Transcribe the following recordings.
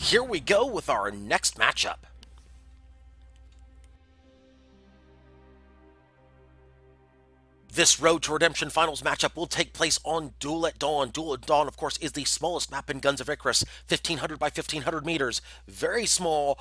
Here we go with our next matchup. This Road to Redemption Finals matchup will take place on Duel at Dawn. Duel at Dawn, of course, is the smallest map in Guns of Icarus, 1,500 by 1,500 meters. Very small.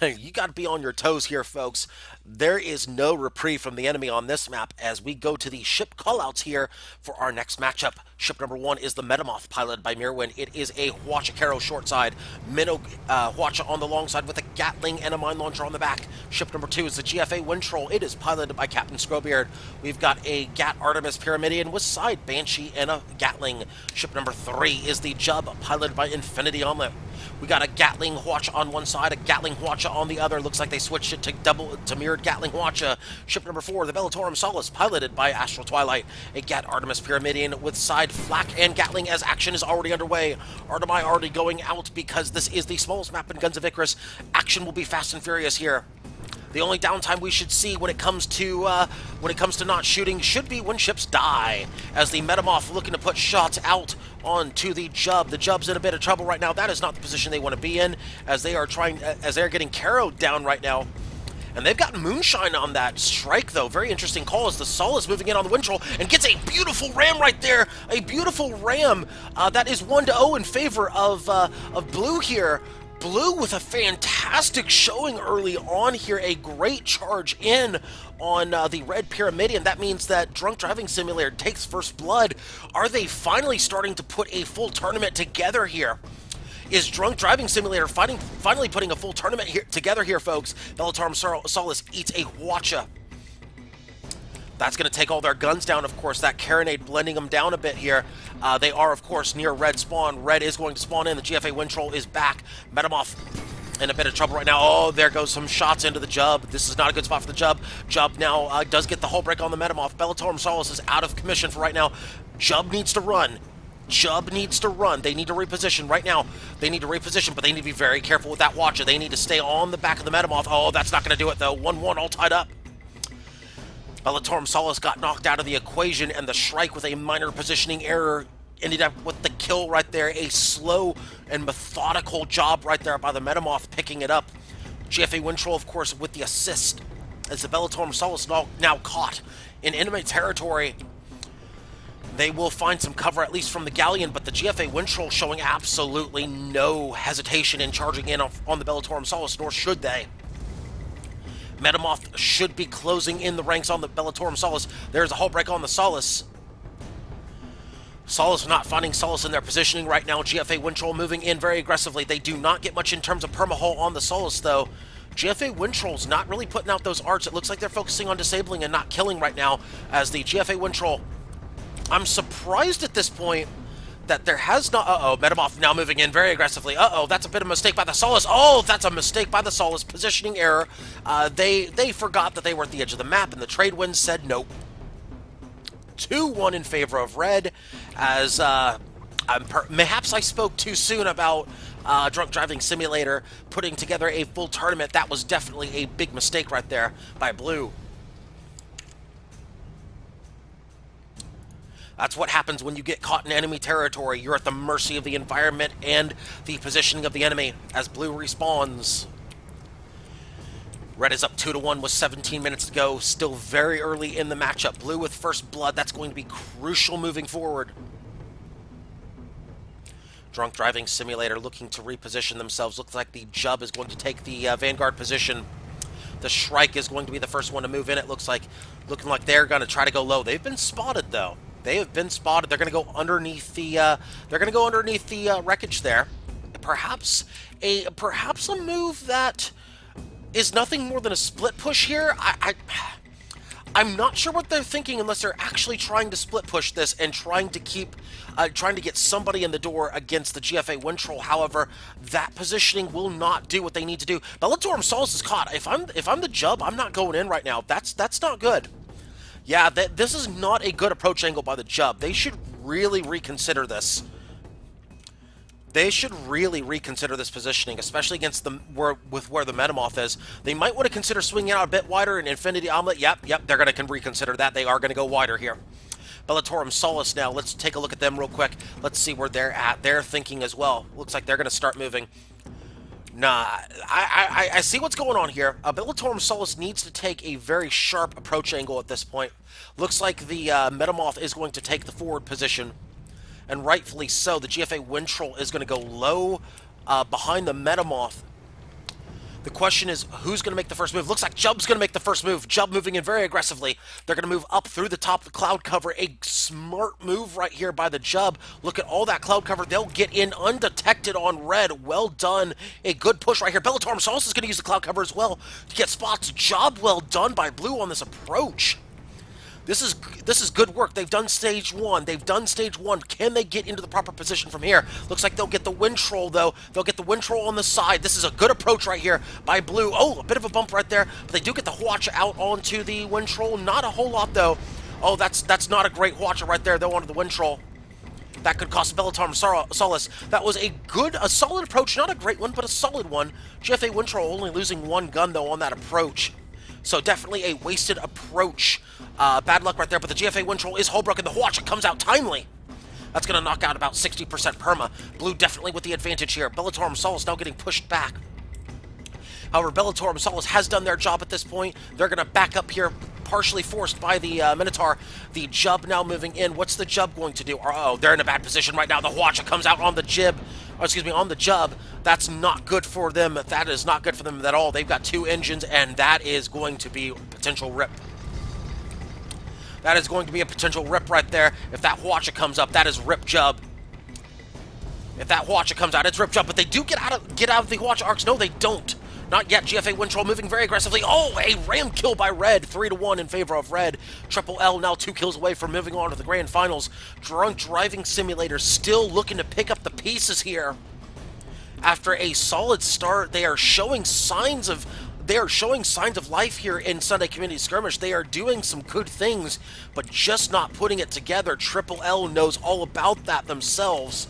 You got to be on your toes here, folks. There is no reprieve from the enemy on this map as we go to the ship callouts here for our next matchup. Ship number 1 is the Metamoth, piloted by Mirwin. It is a Hwacha Caro short side, Minnow Hwacha on the long side with a Gatling and a mine launcher on the back. Ship number 2 is the GFA Wind Troll. It is piloted by Captain Scrowbeard. We've got a Gat Artemis Pyramidian with side Banshee and a Gatling. Ship number 3 is the Jub, piloted by Infinity Omelet. We got a Gatling Hwacha on one side, a Gatling Hwacha on the other. Looks like they switched it to mirrored Gatling Hwacha. Ship number 4, the Bellatorum Solace, piloted by Astral Twilight. A Gat Artemis Pyramidian with side Flak and Gatling as action is already underway. Artemi already going out because this is the smallest map in Guns of Icarus. Action will be fast and furious here. The only downtime we should see when it comes to not shooting should be when ships die, as the Metamoth looking to put shots out onto the Jub. The Jub's in a bit of trouble right now. That is not the position they want to be in, as they're getting Caroed down right now. And they've got Moonshine on that strike, though. Very interesting call as the Solace moving in on the Wind Troll and gets a beautiful ram right there. A beautiful ram. That is 1-0 in favor of Blue here. Blue with a fantastic showing early on here, a great charge in on the Red Pyramidian. That means that Drunk Driving Simulator takes first blood. Are they finally starting to put a full tournament together here? Is Drunk Driving Simulator finally putting a full tournament together here, folks? Bellatorum Solace eats a Hwacha. That's going to take all their guns down, of course. That Carronade blending them down a bit here. They are, of course, near Red spawn. Red is going to spawn in. The GFA Wind Troll is back. Metamoth in a bit of trouble right now. Oh, there goes some shots into the Jub. This is not a good spot for the Jub. Jub now does get the hull break on the Metamoth. Bellatorum Solace is out of commission for right now. Jub needs to run. Jub needs to run. They need to reposition right now. They need to reposition, but they need to be very careful with that Hwacha. They need to stay on the back of the Metamoth. Oh, that's not going to do it, though. 1-1 all tied up. Bellatorum Solace got knocked out of the equation, and the Shrike with a minor positioning error ended up with the kill right there. A slow and methodical job right there by the Metamoth picking it up. GFA Wind Troll, of course, with the assist, as the Bellatorum Solace now caught in enemy territory. They will find some cover, at least from the Galleon, but the GFA Wind Troll showing absolutely no hesitation in charging in on the Bellatorum Solace, nor should they. Metamoth should be closing in the ranks on the Bellatorum Solace. There's a hull break on the Solace. Solace not finding solace in their positioning right now. GFA Wind Troll moving in very aggressively. They do not get much in terms of perma-hull on the Solace, though. GFA Wind Troll's not really putting out those arts. It looks like they're focusing on disabling and not killing right now, as the GFA Wind Troll... I'm surprised at this point that there has not... Uh-oh, Metamoth now moving in very aggressively. Uh-oh, that's a bit of a mistake by the Solace. Oh, that's a mistake by the Solace. Positioning error. They forgot that they were at the edge of the map, and the trade winds said nope. 2-1 in favor of Red, as perhaps I spoke too soon about Drunk Driving Simulator putting together a full tournament. That was definitely a big mistake right there by Blue. That's what happens when you get caught in enemy territory. You're at the mercy of the environment and the positioning of the enemy as Blue respawns. Red is up 2-1 with 17 minutes to go. Still very early in the matchup. Blue with first blood. That's going to be crucial moving forward. Drunk Driving Simulator looking to reposition themselves. Looks like the Jub is going to take the Vanguard position. The Shrike is going to be the first one to move in. It looks like, looking like they're going to try to go low. They've been spotted, though. They have been spotted. They're going to go underneath the. Wreckage there. Perhaps a move that is nothing more than a split push here. I'm not sure what they're thinking unless they're actually trying to split push this and trying to get somebody in the door against the GFA Wind Troll. However, that positioning will not do what they need to do. Bellatorum Solace is caught. If I'm the Jub, I'm not going in right now. That's not good. Yeah, this is not a good approach angle by the Jub. They should really reconsider this. They should really reconsider this positioning, especially against where the Metamoth is. They might want to consider swinging out a bit wider in Infinity Omelet. Yep, they're going to reconsider that. They are going to go wider here. Bellatorum Solus now. Let's take a look at them real quick. Let's see where they're at. They're thinking as well. Looks like they're going to start moving. Nah, I see what's going on here. Bellatorum Solus needs to take a very sharp approach angle at this point. Looks like the Metamoth is going to take the forward position, and rightfully so. The GFA Wintroll is going to go low behind the Metamoth. The question is, who's going to make the first move? Looks like Jub's going to make the first move. Jub moving in very aggressively. They're going to move up through the top of the cloud cover. A smart move right here by the Jub. Look at all that cloud cover. They'll get in undetected on red. Well done. A good push right here. Bellatorum Solus is going to use the cloud cover as well to get spots. Job well done by Blue on this approach. This is good work. They've done stage one. Can they get into the proper position from here? Looks like they'll get the Wintroll, though. They'll get the Wintroll on the side. This is a good approach right here by Blue. Oh, a bit of a bump right there, but they do get the Hwacha out onto the Wintroll. Not a whole lot, though. Oh, that's not a great Hwacha right there, though, onto the Wintroll. That could cost Bellatorum Solus. That was a solid approach. Not a great one, but a solid one. GFA Wintroll only losing one gun, though, on that approach. So definitely a wasted approach. Bad luck right there, but the GFA Wintroll is hull broken. The Hwacha comes out timely. That's going to knock out about 60% perma. Blue definitely with the advantage here. Bellatorum Solus now getting pushed back. However, Bellatorum Solus has done their job at this point. They're going to back up here, partially forced by the Minotaur. The Jub now moving in. What's the Jub going to do? Oh, they're in a bad position right now. The Hwacha comes out on the on the Jub. That's not good for them. That is not good for them at all. They've got two engines, and that is going to be potential rip. That is going to be a potential rip right there. If that Hwacha comes up, that is rip Jub. If that Hwacha comes out, it's rip Jub. But they do get out of the Hwacha arcs. No, they don't. Not yet. GFA Wintroll moving very aggressively. Oh, a ram kill by Red. 3-1 in favor of Red. Triple L now 2 kills away from moving on to the grand finals. Drunk Driving Simulator still looking to pick up the pieces here. After a solid start, they are showing signs of life here in Sunday Community Skirmish. They are doing some good things, but just not putting it together. Triple L knows all about that themselves.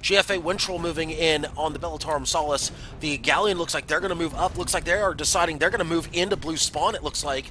GFA Wintroll moving in on the Bellatorum Solus. The Galleon looks like they're going to move up. Looks like they are deciding they're going to move into Blue Spawn, it looks like.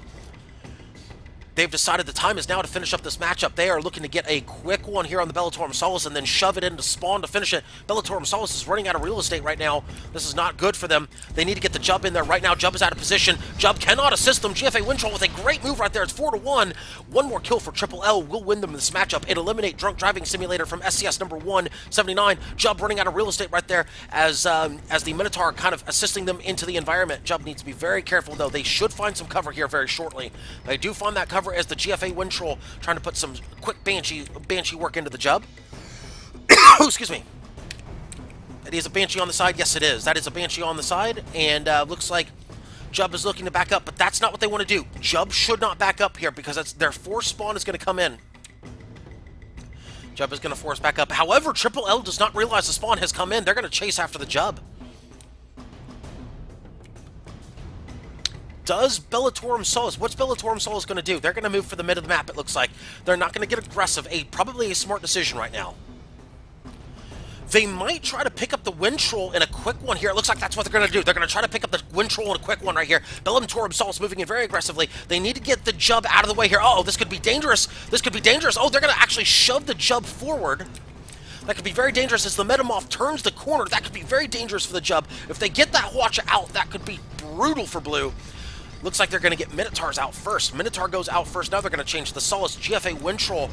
They've decided the time is now to finish up this matchup. They are looking to get a quick one here on the Bellatorum Solus and then shove it into Spawn to finish it. Bellatorum Solus is running out of real estate right now. This is not good for them. They need to get the Jub in there right now. Jub is out of position. Jub cannot assist them. GFA Wintroll with a great move right there. It's 4-1. One more kill for Triple L will win them this matchup and eliminate Drunk Driving Simulator from SCS number 179. Jub running out of real estate right there as the Minotaur kind of assisting them into the environment. Jub needs to be very careful, though. They should find some cover here very shortly. They do find that cover as the GFA Wintroll trying to put some quick Banshee work into the Jub. Excuse me. It is a Banshee on the side. Yes, it is. That is a Banshee on the side, and looks like Jub is looking to back up, but that's not what they want to do. Jub should not back up here because their force spawn is going to come in. Jub is going to force back up. However, Triple L does not realize the spawn has come in. They're going to chase after the Jub. Does Bellatorum Solus, what's Bellatorum Solus going to do? They're going to move for the mid of the map, it looks like. They're not going to get aggressive. Probably a smart decision right now. They might try to pick up the Wintroll in a quick one here. It looks like that's what they're going to do. They're going to try to pick up the Wintroll in a quick one right here. Bellatorum Solus moving in very aggressively. They need to get the Jub out of the way here. Oh, this could be dangerous. This could be dangerous. Oh, they're going to actually shove the Jub forward. That could be very dangerous as the Metamoth turns the corner. That could be very dangerous for the Jub. If they get that Hwacha out, that could be brutal for Blue. Looks like they're going to get Minotaurs out first. Minotaur goes out first. Now they're going to change the Solus. GFA Wintroll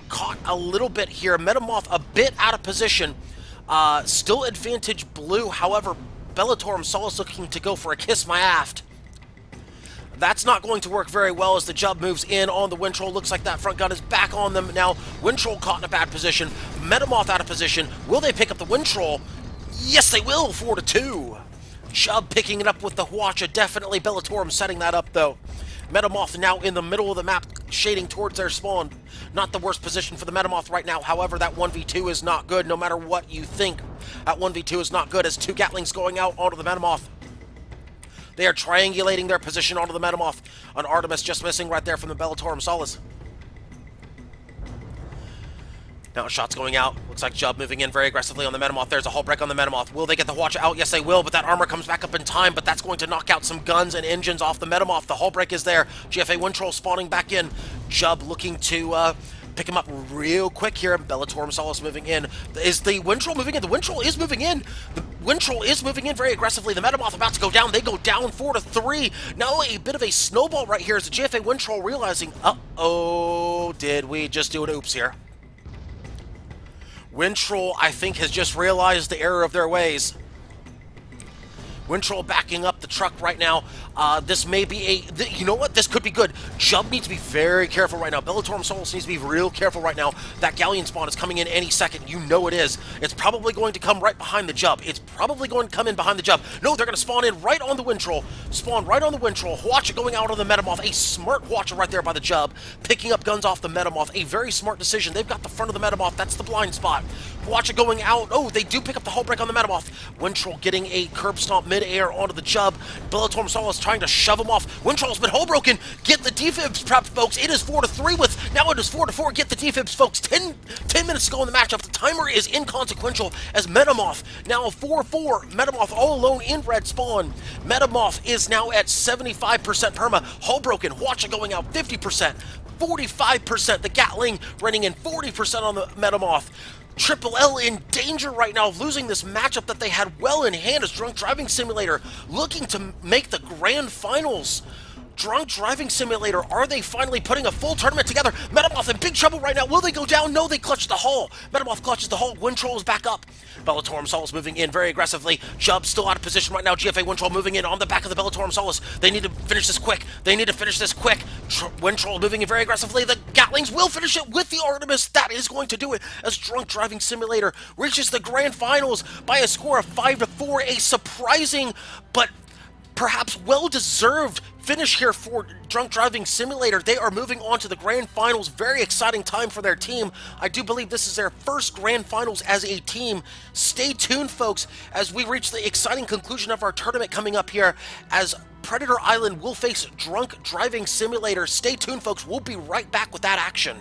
caught a little bit here. Metamoth a bit out of position. Still advantage Blue. However, Bellatorum Solus looking to go for a kiss my aft. That's not going to work very well as the Jub moves in on the Wintroll. Looks like that front gun is back on them now. Wintroll caught in a bad position. Metamoth out of position. Will they pick up the Wintroll? Yes, they will. 4-2. Jub picking it up with the Hwacha. Definitely Bellatorum setting that up, though. Metamoth now in the middle of the map, shading towards their spawn. Not the worst position for the Metamoth right now. However, that 1v2 is not good, no matter what you think. That 1v2 is not good as 2 Gatlings going out onto the Metamoth. They are triangulating their position onto the Metamoth. An Artemis just missing right there from the Bellatorum Solus. Now shots going out. Looks like Jub moving in very aggressively on the Metamoth. There's a hull break on the Metamoth. Will they get the Hwacha out? Yes, they will, but that armor comes back up in time, but that's going to knock out some guns and engines off the Metamoth. The hull break is there. GFA Wintroll spawning back in. Jub looking to pick him up real quick here. Bellator Solace moving in. Is the Wind Troll moving in? The Wind Troll is moving in. The Wind Troll is moving in very aggressively. The Metamoth about to go down. They go down 4-3. Now a bit of a snowball right here as the GFA Wind Troll realizing, uh-oh, did we just do an oops here? Wind Troll, I think, has just realized the error of their ways. Wind Troll backing up the truck right now. This may be you know what? This could be good. Jub needs to be very careful right now. Bellator Solus needs to be real careful right now. That Galleon spawn is coming in any second. You know it is. It's probably going to come right behind the Jub. It's probably going to come in behind the Jub. No, they're going to spawn in right on the Wind Troll. Spawn right on the Wind Troll. Watch it going out on the Metamoth. A smart watcher right there by the Jub. Picking up guns off the Metamoth. A very smart decision. They've got the front of the Metamoth. That's the blind spot. Watch it going out. Oh, they do pick up the hull break on the Metamoth. Wind Troll getting a curb stomp mid-air onto the Jub. Bellator Solus trying to shove him off. Wind Troll's been hull broken. Get the defibs prepped, folks. It is 4-3 with, now it is 4-4. Get the defibs, folks. 10 minutes to go in the matchup. The timer is inconsequential as Metamoth now 4-4. Metamoth all alone in red spawn. Metamoth is now at 75% perma. Hull broken. Watch it going out 50%. 45%. The Gatling running in 40% on the Metamoth. Triple L in danger right now of losing this matchup that they had well in hand as Drunk Driving Simulator looking to make the grand finals. Drunk Driving Simulator, are they finally putting a full tournament together? Metamoth in big trouble right now. Will they go down? No, they clutch the hull. Metamoth clutches the hull. Wind Troll is back up. Bellator Solus moving in very aggressively. Jub still out of position right now. GFA Wind Troll moving in on the back of the Bellator Solus. They need to finish this quick. Wind Troll moving in very aggressively. The Gatlings will finish it with the Artemis. That is going to do it as Drunk Driving Simulator reaches the grand finals by a score of 5-4. A surprising but perhaps well-deserved finish here for Drunk Driving Simulator. They are moving on to the Grand Finals. Very exciting time for their team. I do believe this is their first Grand Finals as a team. Stay tuned, folks, as we reach the exciting conclusion of our tournament coming up here as Predator Island will face Drunk Driving Simulator. Stay tuned, folks. We'll be right back with that action.